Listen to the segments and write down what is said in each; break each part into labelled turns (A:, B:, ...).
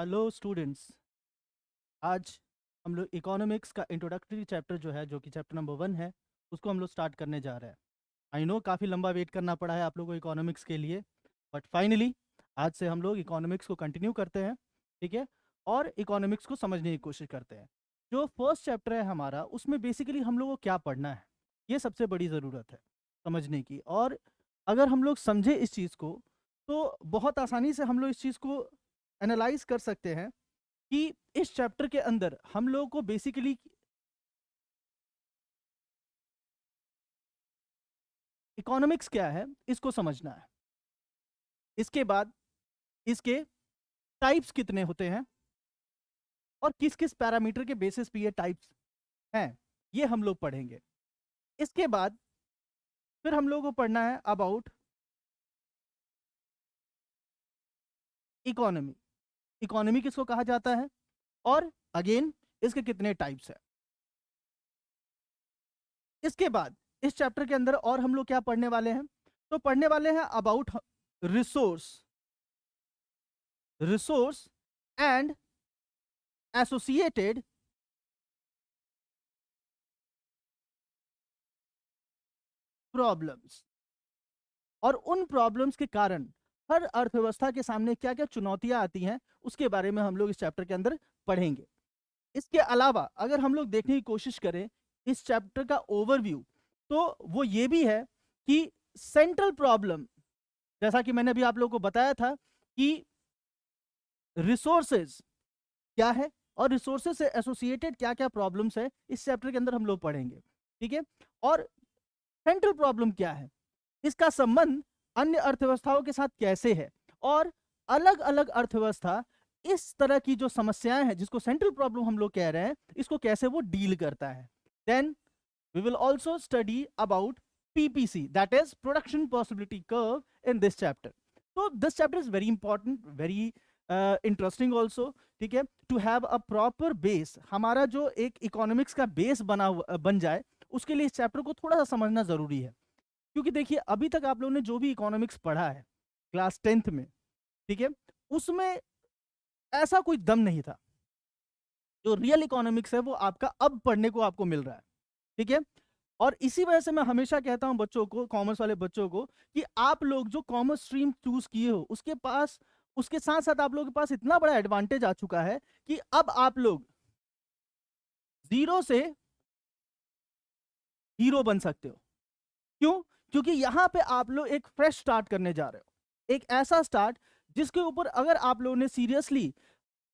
A: Hello students. आज हम लोग इकोनॉमिक्स का इंट्रोडक्टरी चैप्टर जो है, जो कि चैप्टर नंबर 1 है, उसको हम लोग स्टार्ट करने जा रहे हैं। आई नो काफ़ी लंबा वेट करना पड़ा है आप लोगों को इकोनॉमिक्स के लिए, बट फाइनली आज से हम लोग इकोनॉमिक्स को कंटिन्यू करते हैं, ठीक है। और इकोनॉमिक्स को समझने की कोशिश करते हैं। जो फर्स्ट चैप्टर है हमारा, उसमें बेसिकली हम लोग को क्या पढ़ना है, ये सबसे बड़ी ज़रूरत है समझने की। और अगर हम लोग समझे इस चीज़ को, तो बहुत आसानी से हम लोग इस चीज़ को एनालाइज कर सकते हैं कि इस चैप्टर के अंदर हम लोगों को बेसिकली इकोनॉमिक्स क्या है इसको समझना है। इसके बाद इसके टाइप्स कितने होते हैं और किस किस पैरामीटर के बेसिस पे ये टाइप्स हैं, ये हम लोग पढ़ेंगे। इसके बाद फिर हम लोगों को पढ़ना है अबाउट इकोनॉमी। इकोनॉमी किसको कहा जाता है और अगेन इसके कितने टाइप्स हैं। इसके बाद इस चैप्टर के अंदर और हम लोग क्या पढ़ने वाले हैं, तो पढ़ने वाले हैं about resource resource and associated problems. और उन प्रॉब्लम्स के कारण हर अर्थव्यवस्था के सामने क्या क्या चुनौतियां आती हैं, उसके बारे में हम लोग इस चैप्टर के अंदर पढ़ेंगे। इसके अलावा अगर हम लोग देखने की कोशिश करें इस चैप्टर का ओवरव्यू, तो वो ये भी है कि सेंट्रल प्रॉब्लम, जैसा कि मैंने अभी आप लोगों को बताया था कि रिसोर्सेज क्या है और रिसोर्सेज से एसोसिएटेड क्या क्या प्रॉब्लम्स है, इस चैप्टर के अंदर हम लोग पढ़ेंगे, ठीक है। और सेंट्रल प्रॉब्लम क्या है, इसका संबंध अन्य अर्थव्यवस्थाओं के साथ कैसे है, और अलग अलग अर्थव्यवस्था इस तरह की जो समस्याएं हैं जिसको सेंट्रल प्रॉब्लम हम लोग कह रहे हैं, इसको कैसे वो डील करता है। Then we will also study about PPC, that is production possibility curve, in this chapter. तो this chapter is very important, very interesting also, ठीक है। To have a proper base, हमारा जो एक इकोनॉमिक्स का बेस बन जाए, उसके लिए इस चैप्टर को थोड़ा सा समझना जरूरी है। क्योंकि देखिए अभी तक आप लोगों ने जो भी इकोनॉमिक्स पढ़ा है क्लास 10th में, ठीक है, उसमें ऐसा कोई दम नहीं था। जो रियल इकोनॉमिक्स है वो आपका अब पढ़ने को आपको मिल रहा है, ठीक है। और इसी वजह से मैं हमेशा कहता हूं बच्चों को, कॉमर्स वाले बच्चों को, कि आप लोग जो कॉमर्स स्ट्रीम चूज किए हो उसके पास, उसके साथ साथ आप लोगों के पास इतना बड़ा एडवांटेज आ चुका है कि अब आप लोग जीरो से हीरो बन सकते हो। क्यों? क्योंकि यहां पे आप लोग एक फ्रेश स्टार्ट करने जा रहे हो, एक ऐसा स्टार्ट जिसके ऊपर अगर आप लोगों ने सीरियसली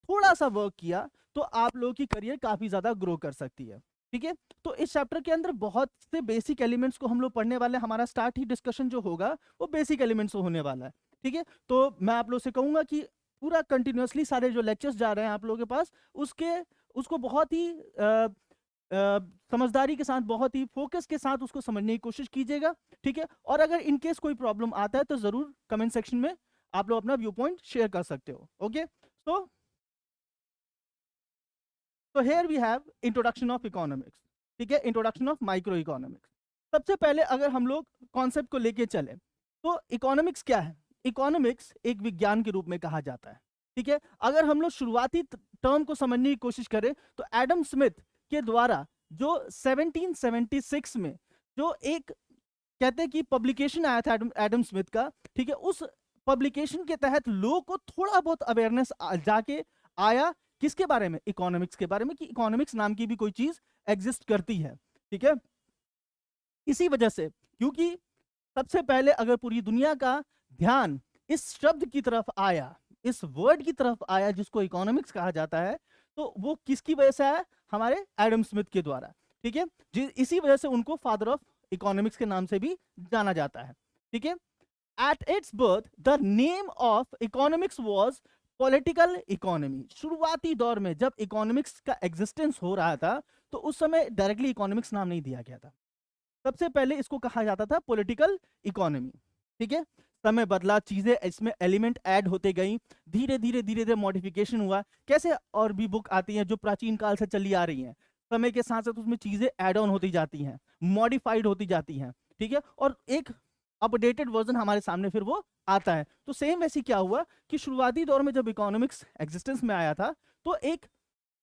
A: थोड़ा सा वर्क किया तो आप लोगों की करियर काफी ज्यादा ग्रो कर सकती है, ठीक है। तो इस चैप्टर के अंदर बहुत से बेसिक एलिमेंट्स को हम लोग पढ़ने वाले हैं। हमारा स्टार्ट ही डिस्कशन जो होगा वो बेसिक एलिमेंट्स होने वाला है, ठीक है। तो मैं आप लोग से कहूंगा कि पूरा कंटिन्यूअसली सारे जो लेक्चर्स जा रहे हैं आप लोगों के पास, उसके उसको बहुत ही समझदारी के साथ, बहुत ही फोकस के साथ उसको समझने की कोशिश कीजिएगा, ठीक है। और अगर इनकेस कोई प्रॉब्लम आता है तो जरूर कमेंट सेक्शन में आप लोग अपना व्यू पॉइंट शेयर कर सकते हो। Okay, so here we have introduction of economics, ठीक है, इंट्रोडक्शन ऑफ माइक्रो इकोनॉमिक्स। सबसे पहले अगर हम लोग कॉन्सेप्ट को लेके चले, तो इकोनॉमिक्स क्या है। इकोनॉमिक्स एक विज्ञान के रूप में कहा जाता है, ठीक है। अगर हम लोग शुरुआती टर्म को समझने की कोशिश करें, तो एडम स्मिथ के द्वारा जो 1776 में जो एक कहते हैं कि पब्लिकेशन आया था एडम स्मिथ का, ठीक है, उस पब्लिकेशन के तहत लोगों को थोड़ा बहुत अवेयरनेस जाके आया, किसके बारे में, इकोनॉमिक्स के बारे में, कि इकोनॉमिक्स नाम की भी कोई चीज एग्जिस्ट करती है, ठीक है। इसी वजह से, क्योंकि सबसे पहले अगर पूरी दुनिया का ध्यान इस शब्द की तरफ आया, इस वर्ड की तरफ आया जिसको इकोनॉमिक्स कहा जाता है, तो वो किसकी वजह से आया, हमारे एडम स्मिथ के द्वारा, ठीक है। इसी वजह से उनको फादर ऑफ इकोनॉमिक्स के नाम से भी जाना जाता है, ठीक है। At its birth the name of economics was political economy. शुरुआती दौर में जब इकोनॉमिक्स का एग्जिस्टेंस हो रहा था, तो उस समय डायरेक्टली इकोनॉमिक्स नाम नहीं दिया गया था। सबसे पहले इसको कहा जाता था पॉलिटिकल इकोनॉमी, ठीक है। समय बदला, चीजें इसमें एलिमेंट ऐड होते गई, धीरे धीरे धीरे धीरे मॉडिफिकेशन हुआ। कैसे और भी बुक आती हैं जो प्राचीन काल से चली आ रही हैं, समय के साथ साथ उसमें चीजें ऐड ऑन होती जाती हैं, मॉडिफाइड होती जाती हैं, ठीक है। और एक अपडेटेड वर्जन हमारे सामने फिर वो आता है। तो सेम वैसे क्या हुआ कि शुरुआती दौर में जब इकोनॉमिक्स एग्जिस्टेंस में आया था तो एक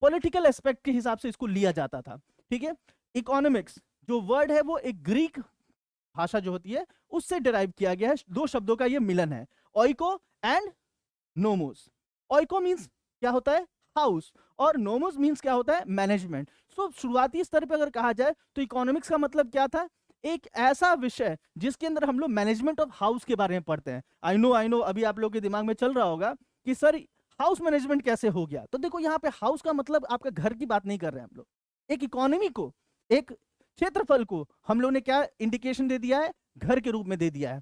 A: पॉलिटिकल एस्पेक्ट के हिसाब से इसको लिया जाता था, ठीक है। इकोनॉमिक्स जो वर्ड है वो एक ग्रीक भाषा जो होती है उससे डिराइव किया गया है, दो शब्दों का ये मिलन है, ओइको एंड नोमोस। ओइको मींस क्या होता है, हाउस, और नोमोस मींस क्या होता है, मैनेजमेंट। सो शुरुआती स्तर पे अगर कहा जाए तो इकोनॉमिक्स का मतलब क्या था, एक ऐसा विषय जिसके अंदर हम लोग मैनेजमेंट ऑफ हाउस के बारे में पढ़ते हैं। आई नो अभी आप लोग के दिमाग में चल रहा होगा कि सर हाउस मैनेजमेंट कैसे हो गया। तो देखो यहाँ पे हाउस का मतलब आपका घर की बात नहीं कर रहे हैं हम लोग, एक इकोनॉमी को, एक क्षेत्रफल को हम लोग ने क्या इंडिकेशन दे दिया है, घर के रूप में दे दिया है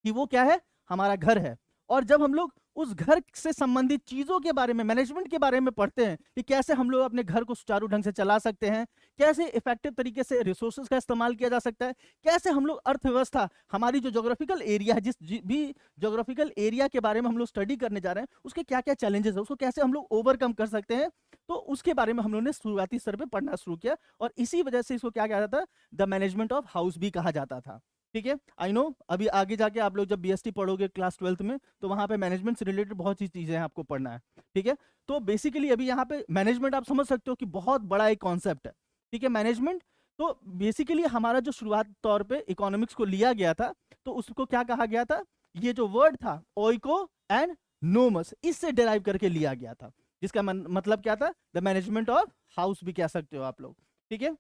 A: कि वो क्या है, हमारा घर है। और जब हम लोग उस घर से संबंधित चीजों के बारे में, मैनेजमेंट के बारे में पढ़ते हैं कि कैसे हम लोग अपने घर को सुचारू ढंग से चला सकते हैं, कैसे इफेक्टिव तरीके से रिसोर्सेज का इस्तेमाल किया जा सकता है, कैसे हम लोग अर्थव्यवस्था, हमारी जो ज्योग्राफिकल एरिया है, भी ज्योग्राफिकल एरिया के बारे में हम लोग स्टडी करने जा रहे हैं, उसके क्या क्या चैलेंजेस है, उसको कैसे हम लोग ओवरकम कर सकते हैं, तो उसके बारे में हम लोगों ने शुरुआती स्तर पर पढ़ना शुरू किया। और इसी वजह से इसको क्या कहा जाता है, द मैनेजमेंट ऑफ हाउस भी कहा जाता था, ठीक है। आई नो अभी आगे जाके आप लोग जब बीएसटी पढ़ोगे क्लास 12th में तो वहां पे मैनेजमेंट से रिलेटेड बहुत सी चीजें हैं आपको पढ़ना है, ठीक है। तो बेसिकली अभी यहाँ पे मैनेजमेंट आप समझ सकते हो कि बहुत बड़ा एक कॉन्सेप्ट है, ठीक है, मैनेजमेंट। तो बेसिकली हमारा जो शुरुआत तौर पे इकोनॉमिक्स को लिया गया था तो उसको क्या कहा गया था, ये जो वर्ड था ओइको एंड नोमस, इससे डिराइव करके लिया गया था, जिसका मतलब क्या था, द मैनेजमेंट ऑफ हाउस भी कह सकते हो आप लोग, ठीक है।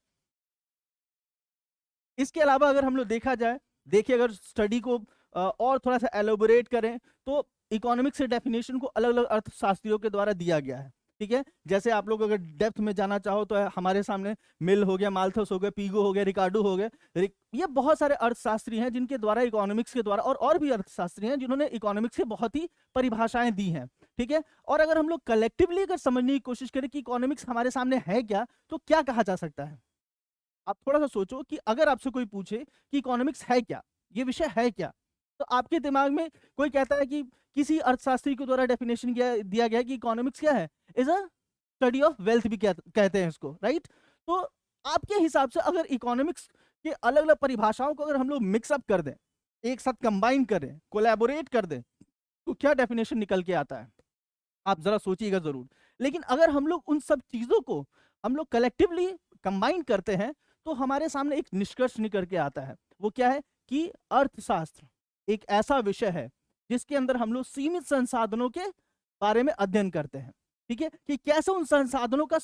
A: इसके अलावा अगर हम लोग देखा जाए, देखिए अगर स्टडी को और थोड़ा सा एलोबोरेट करें तो इकोनॉमिक्स से डेफिनेशन को अलग अलग अर्थशास्त्रियों के द्वारा दिया गया है, ठीक है। जैसे आप लोग अगर डेप्थ में जाना चाहो तो हमारे सामने मिल हो गया, माल्थस हो गया, पीगो हो गया, रिकार्डो हो गया, ये बहुत सारे अर्थशास्त्री हैं जिनके द्वारा इकोनॉमिक्स के द्वारा, और भी अर्थशास्त्री हैं जिन्होंने इकोनॉमिक्स के बहुत ही परिभाषाएं दी हैं, ठीक है। और अगर हम लोग कलेक्टिवली अगर समझने की कोशिश करें कि इकोनॉमिक्स हमारे सामने है क्या, तो क्या कहा जा सकता है। आप थोड़ा सा सोचो कि अगर आपसे कोई पूछे कि इकोनॉमिक्स है क्या, ये विषय है क्या, तो आपके दिमाग में कोई कहता है कि किसी अर्थशास्त्री के द्वारा डेफिनेशन दिया गया है कि इकोनॉमिक्स क्या है, is a study of wealth भी कहते हैं इसको, राइट। तो आपके हिसाब से अगर इकोनॉमिक्स के अलग अलग परिभाषाओं को अगर हम लोग मिक्सअप कर दें, एक साथ कंबाइन करें, कोलैबोरेट कर दें, तो क्या डेफिनेशन निकल के आता है, आप जरा सोचिएगा जरूर। लेकिन अगर हम लोग उन सब चीजों को हम लोग कलेक्टिवली कंबाइन करते हैं तो हमारे सामने एक निष्कर्ष निकल के आता है, वो क्या है कि अर्थशास्त्र एक ऐसा विषय है जिसके अंदर हम लोग सीमित संसाधनों के बारे में अध्ययन करते हैं, ठीक है, कि कैसे उन संसाधनों का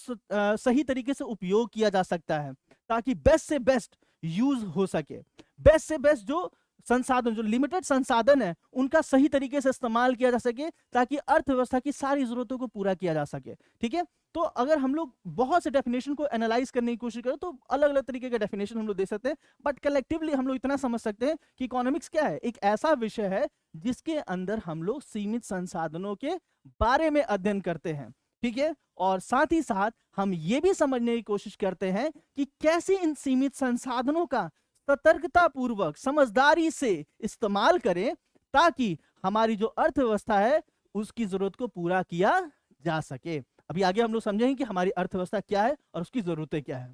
A: सही तरीके से उपयोग किया जा सकता है ताकि बेस्ट से बेस्ट यूज हो सके, बेस्ट से बेस्ट जो संसाधन, जो लिमिटेड संसाधन है उनका सही तरीके से इस्तेमाल किया जा सके ताकि अर्थव्यवस्था की सारी जरूरतों को पूरा किया जा सके, ठीक है। तो अगर हम लोग बहुत से डेफिनेशन को एनालाइज करने की कोशिश करें तो अलग अलग तरीके के डेफिनेशन हम लोग दे सकते हैं, बट कलेक्टिवली हम लोग इतना समझ सकते हैं कि इकोनॉमिक्स क्या है, एक ऐसा विषय है जिसके अंदर हम लोग सीमित संसाधनों के बारे में अध्ययन करते हैं, ठीक है। और साथ ही साथ हम ये भी समझने की कोशिश करते हैं कि कैसे इन सीमित संसाधनों का सतर्कता पूर्वक, समझदारी से इस्तेमाल करें ताकि हमारी जो अर्थव्यवस्था है उसकी जरूरत को पूरा किया जा सके। अभी आगे हम लोग समझेंगे कि हमारी अर्थव्यवस्था क्या है और उसकी जरूरतें क्या है,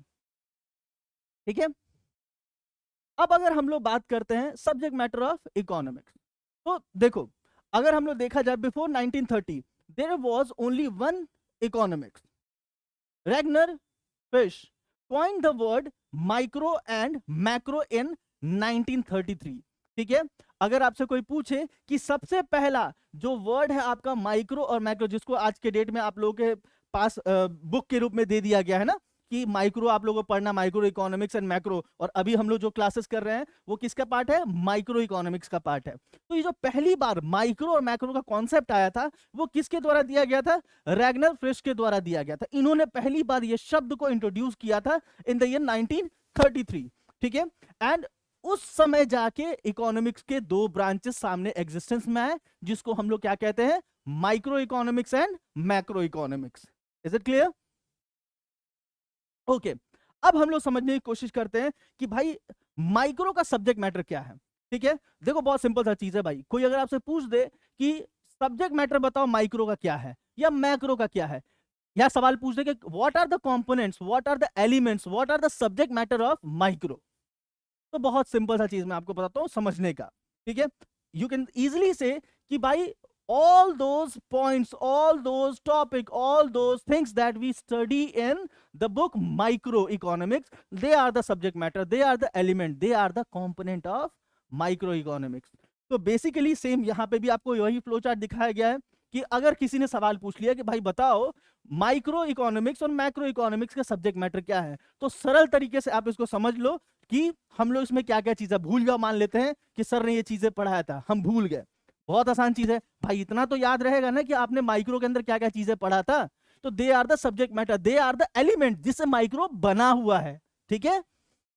A: ठीक है। अब अगर हम लोग बात करते हैं सब्जेक्ट मैटर ऑफ इकोनॉमिक्स, तो देखो अगर हम लोग देखा जाए before 1930 there was only one economics, Ragnar Frisch coined the word micro and macro in 1933, ठीक है। अगर आपसे कोई पूछे कि सबसे पहला जो वर्ड है आपका माइक्रो और मैक्रो, जिसको आज के डेट में आप लोगों के पास बुक के रूप में दे दिया गया है ना कि माइक्रो आप लोगों को पढ़ना, माइक्रो इकोनॉमिक्स एंड मैक्रो, और अभी हम लोग जो क्लासेस कर रहे हैं वो किसका पार्ट है, माइक्रो इकोनॉमिक्स का पार्ट है। तो ये जो पहली बार माइक्रो और मैक्रो का कॉन्सेप्ट आया था वो किसके द्वारा दिया गया था, रैगनर फ्रिश के द्वारा दिया गया था। इन्होंने पहली बार ये शब्द को इंट्रोड्यूस किया था इन द ईयर 1933, ठीक है। एंड उस समय जाके इकोनॉमिक्स के दो ब्रांचेस सामने एग्जिस्टेंस में आए जिसको हम लोग क्या कहते हैं, micro economics and macro economics. Is it clear? Okay, अब हम लोग समझने की कोशिश करते हैं कि भाई माइक्रो का सब्जेक्ट मैटर क्या है, ठीक है। देखो बहुत सिंपल सा चीज है भाई, कोई अगर आपसे पूछ दे कि सब्जेक्ट मैटर बताओ माइक्रो का क्या है या मैक्रो का क्या है, या सवाल पूछ दे कि what are the components, what are the elements, what are the subject matter of micro, तो बहुत सिंपल सा चीज मैं आपको बताता हूँ समझने का, ठीक है। यू कैन इजिली से कि भाई all those points, all those topic, all those things that we study in the book microeconomics, they are the subject matter, they are the element, they are the component of microeconomics. तो basically same यहाँ पे भी आपको वही flow chart दिखाया गया है कि अगर किसी ने सवाल पूछ लिया कि भाई बताओ माइक्रो इकोनॉमिक्स और मैक्रो इकोनॉमिक्स का सब्जेक्ट मैटर क्या है, तो सरल तरीके से आप इसको समझ लो कि हम लोग इसमें क्या क्या चीजें भूल जाओ, मान लेते हैं कि सर ने ये चीजें पढ़ाया था हम भूल गए, बहुत आसान चीज है भाई, इतना तो याद रहेगा ना कि आपने माइक्रो के अंदर क्या क्या चीजें पढ़ा था। तो they are the subject matter, they are the element जिससे माइक्रो बना हुआ है, ठीक है।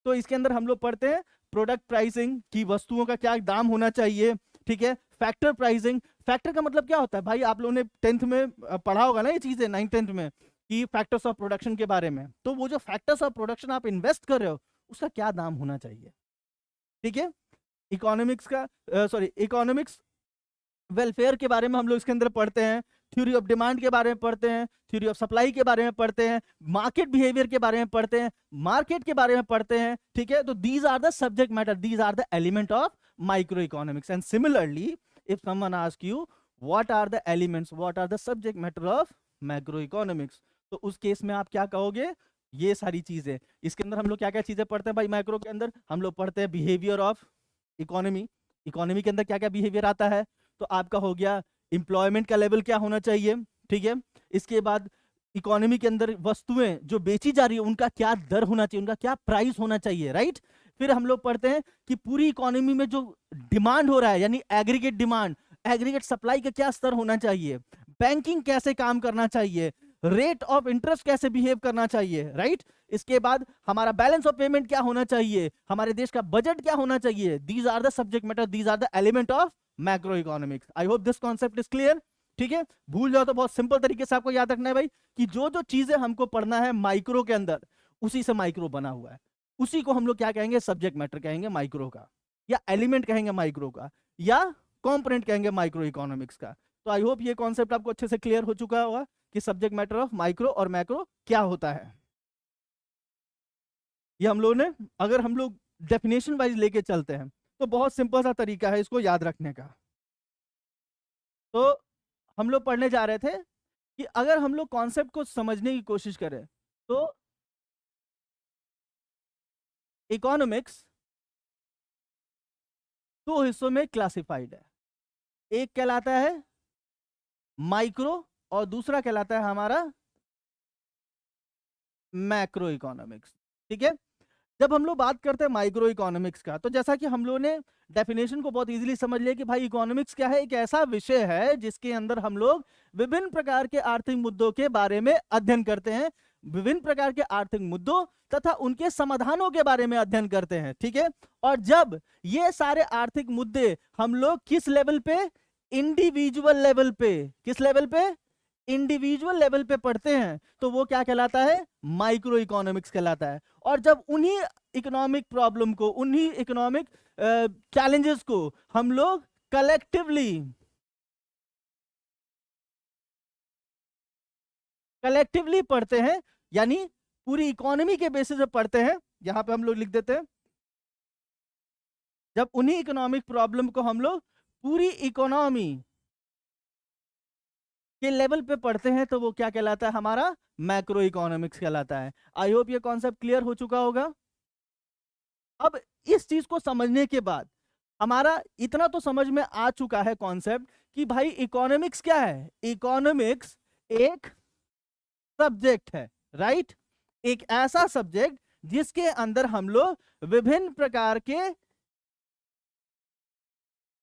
A: तो इसके अंदर हम लोग पढ़ते हैं प्रोडक्ट प्राइसिंग की, वस्तुओं का क्या दाम होना चाहिए, ठीक है। फैक्टर प्राइसिंग, फैक्टर का मतलब क्या होता है भाई, आप लोगों ने 10th में पढ़ा होगा ना ये चीजें, 9th 10th में, कि फैक्टर्स ऑफ प्रोडक्शन के बारे में। तो वो जो फैक्टर्स ऑफ प्रोडक्शन आप इन्वेस्ट कर रहे हो उसका क्या दाम होना चाहिए, ठीक है। इकोनॉमिक्स का सॉरी इकोनॉमिक्स वेलफेयर के बारे में हम लोग इसके अंदर पढ़ते हैं, थ्योरी ऑफ डिमांड के बारे में पढ़ते हैं, थ्योरी ऑफ सप्लाई के बारे में पढ़ते हैं, मार्केट बिहेवियर के बारे में पढ़ते हैं, मार्केट के बारे में पढ़ते हैं, ठीक है। तो these are the subject matter, these are the element of micro economics. And similarly if someone ask you what are the elements, what are the subject matter of macro economics, तो उस केस में आप क्या कहोगे, ये सारी चीजें। इसके अंदर हम लोग क्या क्या चीजें पढ़ते हैं भाई, मैक्रो के अंदर हम लोग पढ़ते हैं बिहेवियर ऑफ इकोनॉमी, इकोनॉमी के अंदर क्या क्या बिहेवियर आता है, तो आपका हो गया इंप्लॉयमेंट का लेवल क्या होना चाहिए, ठीक है। इसके बाद इकोनॉमी के अंदर वस्तुएं जो बेची जा रही है उनका क्या दर होना चाहिए, उनका क्या प्राइस होना चाहिए, राइट। फिर हम लोग पढ़ते हैं कि पूरी इकोनॉमी में जो डिमांड हो रहा है यानी एग्रीगेट डिमांड, एग्रीगेट सप्लाई का क्या स्तर होना चाहिए, बैंकिंग कैसे काम करना चाहिए, रेट ऑफ इंटरेस्ट कैसे बिहेव करना चाहिए, राइट। इसके बाद हमारा बैलेंस ऑफ पेमेंट क्या होना चाहिए, हमारे देश का बजट क्या होना चाहिए। These are the subject matter, these are the element of macro economics. I hope this concept is clear, ठीक है। भूल जाओ तो बहुत सिंपल तरीके से आपको याद रखना है भाई कि जो जो चीजें हमको पढ़ना है माइक्रो के अंदर उसी से माइक्रो बना हुआ है, उसी को हम लोग क्या कहेंगे, सब्जेक्ट मैटर कहेंगे माइक्रो का, या एलिमेंट कहेंगे माइक्रो का, या कॉम्पोनेंट कहेंगे माइक्रो इकोनॉमिक्स का। तो आई होप ये कॉन्सेप्ट आपको अच्छे से क्लियर हो चुका होगा कि सब्जेक्ट मैटर ऑफ माइक्रो और मैक्रो क्या होता है। ये हम लोग ने, अगर हम लोग डेफिनेशन वाइज लेके चलते हैं तो बहुत सिंपल सा तरीका है इसको याद रखने का। तो हम लोग पढ़ने जा रहे थे कि अगर हम लोग कॉन्सेप्ट को समझने की कोशिश करें तो इकोनॉमिक्स दो हिस्सों में क्लासिफाइड है, एक कहलाता है माइक्रो और दूसरा कहलाता है हमारा मैक्रो इकोनॉमिक्स, ठीक है। जब हम लोग बात करते हैं माइक्रो इकोनॉमिक्स का, तो जैसा कि हम लोगों ने डेफिनेशन को बहुत इजीली समझ लिया कि भाई इकोनॉमिक्स क्या है, एक ऐसा विषय है जिसके अंदर हम लोग विभिन्न प्रकार के आर्थिक मुद्दों के बारे में अध्ययन करते हैं, विभिन्न प्रकार के आर्थिक मुद्दों तथा उनके समाधानों के बारे में अध्ययन करते हैं, ठीक है। और जब ये सारे आर्थिक मुद्दे हम लोग किस लेवल पे, इंडिविजुअल लेवल पे, किस लेवल पे, इंडिविजुअल लेवल पे पढ़ते हैं तो वो क्या कहलाता है, माइक्रो इकोनॉमिक्स कहलाता है। और जब उन्हीं इकोनॉमिक प्रॉब्लम को, उन्हीं इकोनॉमिक चैलेंजेस को हम लोग कलेक्टिवली पढ़ते हैं, यानी पूरी इकोनॉमी के बेसिस पे पढ़ते हैं, यहां पे हम लोग लिख देते हैं, जब उन्हीं इकोनॉमिक प्रॉब्लम को हम लोग पूरी इकोनॉमी के लेवल पे पढ़ते हैं तो वो क्या कहलाता है, हमारा मैक्रो इकोनॉमिक्स कहलाता है। आई होप ये कॉन्सेप्ट क्लियर हो चुका होगा। अब इस चीज को समझने के बाद हमारा इतना तो समझ में आ चुका है कॉन्सेप्ट कि भाई इकोनॉमिक्स क्या है, इकोनॉमिक्स एक सब्जेक्ट है, राइट। एक ऐसा सब्जेक्ट जिसके अंदर हम लोग विभिन्न प्रकार के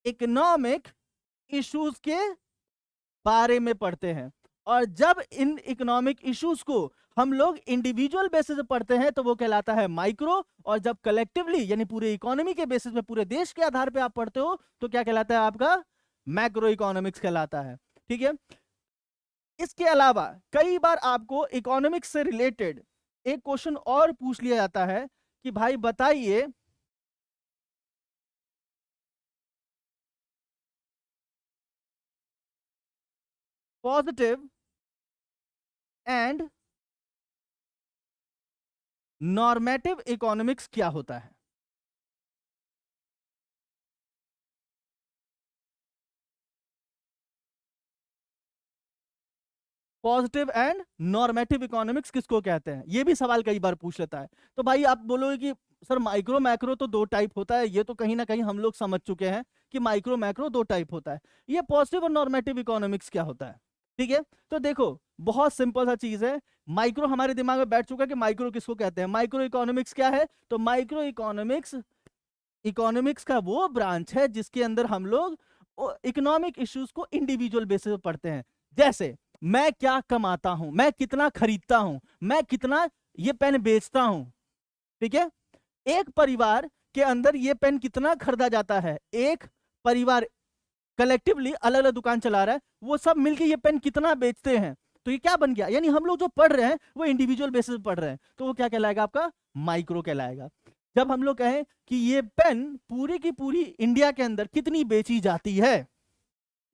A: इकोनॉमिक इश्यूज के बारे में पढ़ते हैं। और जब इन इकोनॉमिक इश्यूज को हम लोग इंडिविजुअल बेसिस पे पढ़ते हैं तो वो कहलाता है माइक्रो, और जब कलेक्टिवली यानी पूरे इकोनॉमी के बेसिस पे, पूरे देश के आधार पे आप पढ़ते हो तो क्या कहलाता है, आपका मैक्रो इकोनॉमिक्स कहलाता है, ठीक है। इसके अलावा कई बार आपको इकोनॉमिक्स से रिलेटेड एक क्वेश्चन और पूछ लिया जाता है कि भाई बताइए पॉजिटिव एंड नॉर्मेटिव इकोनॉमिक्स क्या होता है। पॉजिटिव एंड नॉर्मेटिव इकोनॉमिक्स किसको कहते हैं, ये भी सवाल कई बार पूछ लेता है। तो भाई आप बोलोगे कि सर माइक्रो मैक्रो तो दो टाइप होता है, ये तो कहीं ना कहीं हम लोग समझ चुके हैं कि माइक्रो मैक्रो दो टाइप होता है, ये पॉजिटिव और नॉर्मेटिव इकोनॉमिक्स क्या होता है? ठीक है, तो देखो बहुत सिंपल सा चीज है, माइक्रो हमारे दिमाग में बैठ चुका है कि माइक्रो किसको कहते हैं। माइक्रो इकोनॉमिक्स क्या है? तो माइक्रो इकोनॉमिक्स इकोनॉमिक्स का वो ब्रांच है जिसके अंदर हम लोग इकोनॉमिक इश्यूज को इंडिविजुअल बेसिस पे पढ़ते हैं। जैसे मैं क्या कमाता हूं, मैं कितना खरीदता हूं, मैं कितना ये पेन बेचता हूं, ठीक है। एक परिवार के अंदर ये पेन कितना खरीदा जाता है, एक परिवार कलेक्टिवली अलग अलग दुकान चला रहा है, वो सब मिलके ये पेन कितना बेचते हैं, तो ये क्या बन गया, यानी हम लोग जो पढ़ रहे हैं वो इंडिविजुअल बेसिस पे पढ़ रहे हैं, तो वो क्या कहलाएगा? आपका माइक्रो कहलाएगा। जब हम लोग कहें कि ये पेन पूरी की पूरी इंडिया के अंदर कितनी बेची जाती है,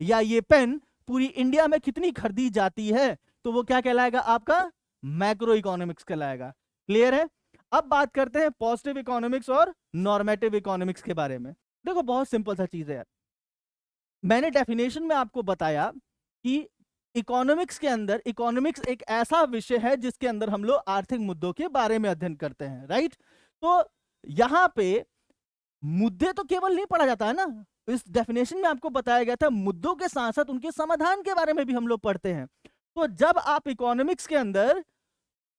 A: या ये पेन पूरी इंडिया में कितनी खरीदी जाती है, तो वो क्या कहलाएगा? आपका मैक्रो इकोनॉमिक्स कहलाएगा। क्लियर है? अब बात करते हैं पॉजिटिव इकोनॉमिक्स और नॉर्मेटिव इकोनॉमिक्स के बारे में। देखो बहुत सिंपल सा चीज है यार, मैंने डेफिनेशन में आपको बताया कि इकोनॉमिक्स के अंदर, इकोनॉमिक्स एक ऐसा विषय है जिसके अंदर हम लोग आर्थिक मुद्दों के बारे में अध्ययन करते हैं, राइट। तो यहां पे मुद्दे तो केवल नहीं पढ़ा जाता है ना, इस डेफिनेशन में आपको बताया गया था मुद्दों के साथ साथ उनके समाधान के बारे में भी हम लोग पढ़ते हैं। तो जब आप इकोनॉमिक्स के अंदर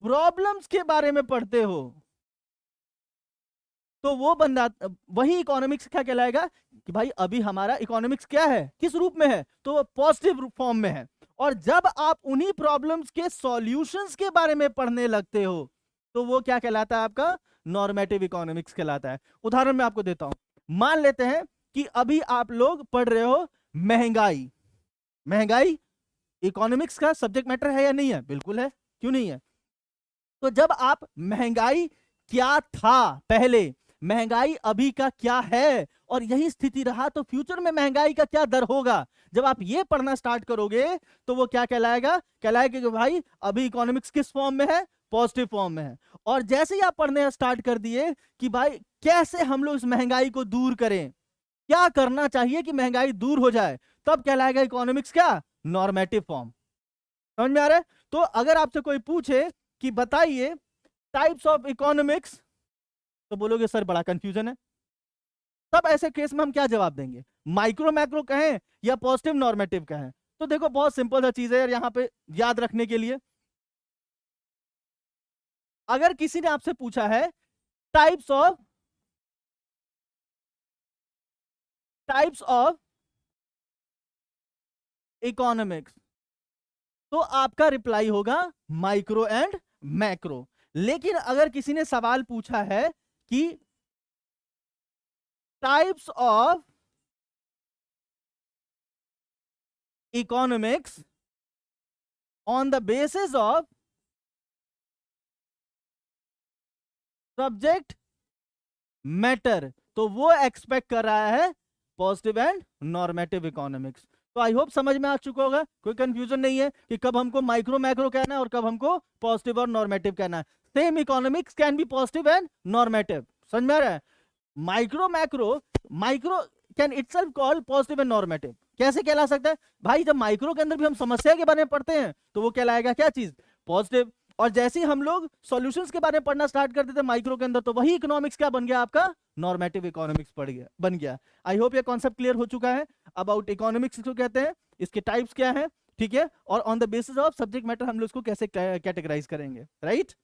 A: प्रॉब्लम्स के बारे में पढ़ते हो तो वो बंदा, वही इकोनॉमिक्स क्या कहलाएगा कि भाई अभी हमारा इकोनॉमिक्स क्या है, किस रूप में है, तो पॉजिटिव फॉर्म में है। और जब आप उन्हीं प्रॉब्लम्स के सॉल्यूशंस के बारे में पढ़ने लगते हो तो वो क्या कहलाता है? आपका नॉर्मेटिव इकोनॉमिक्स कहलाता है। उदाहरण मैं आपको देता हूं, मान लेते हैं कि अभी आप लोग पढ़ रहे हो महंगाई। महंगाई इकोनॉमिक्स का सब्जेक्ट मैटर है या नहीं है? बिल्कुल है, क्यों नहीं है। तो जब आप महंगाई क्या था पहले, महंगाई अभी का क्या है, और यही स्थिति रहा तो फ्यूचर में महंगाई का क्या दर होगा, जब आप ये पढ़ना स्टार्ट करोगे तो वो क्या कहलाएगा? कहलाएगा कि भाई अभी इकोनॉमिक्स किस फॉर्म में है? पॉजिटिव फॉर्म में है। और जैसे ही आप पढ़ने स्टार्ट कर दिए कि भाई कैसे हम लोग इस महंगाई को दूर करें, क्या करना चाहिए कि महंगाई दूर हो जाए, तब कहलाएगा इकोनॉमिक्स क्या? Normative form. समझ में आ रहा है? तो अगर आपसे कोई पूछे कि बताइए टाइप्स ऑफ इकोनॉमिक्स, तो बोलोगे सर बड़ा कंफ्यूजन है। तब ऐसे केस में हम क्या जवाब देंगे? माइक्रो मैक्रो कहें या पॉजिटिव नॉर्मेटिव कहें? तो देखो बहुत सिंपल सा चीज है यार, यहां पे याद रखने के लिए, अगर किसी ने आपसे पूछा है टाइप्स ऑफ इकोनॉमिक्स, तो आपका रिप्लाई होगा माइक्रो एंड मैक्रो। लेकिन अगर किसी ने सवाल पूछा है कि types of economics on the basis of subject matter, तो वो एक्सपेक्ट कर रहा है पॉजिटिव एंड नॉर्मेटिव इकोनॉमिक्स। तो आई होप समझ में आ चुका होगा, कोई कंफ्यूजन नहीं है कि कब हमको माइक्रो मैक्रो कहना है और कब हमको पॉजिटिव और नॉर्मेटिव कहना है। Same economics can be positive and normative. समझ में आ रहा है? Micro macro, micro can itself call positive and normative. कैसे कहला सकता है भाई? जब माइक्रो के अंदर भी हम समस्या के बारे में पढ़ते हैं तो वो कहलाएगा क्या चीज? पॉजिटिव। और जैसे ही हम लोग सॉल्यूशंस के बारे में पढ़ना स्टार्ट करते थे माइक्रो के अंदर, तो वही इकोनॉमिक्स क्या बन गया? आपका नॉर्मेटिव इकोनॉमिक्स पढ़ गया, बन गया। आई होप ये कॉन्सेप्ट क्लियर हो चुका है अबाउट इकोनॉमिक्स को कहते हैं, इसके टाइप्स क्या है, ठीक है, और on the basis of subject matter हम लोग इसको कैसे कैटेगराइज करेंगे, राइट।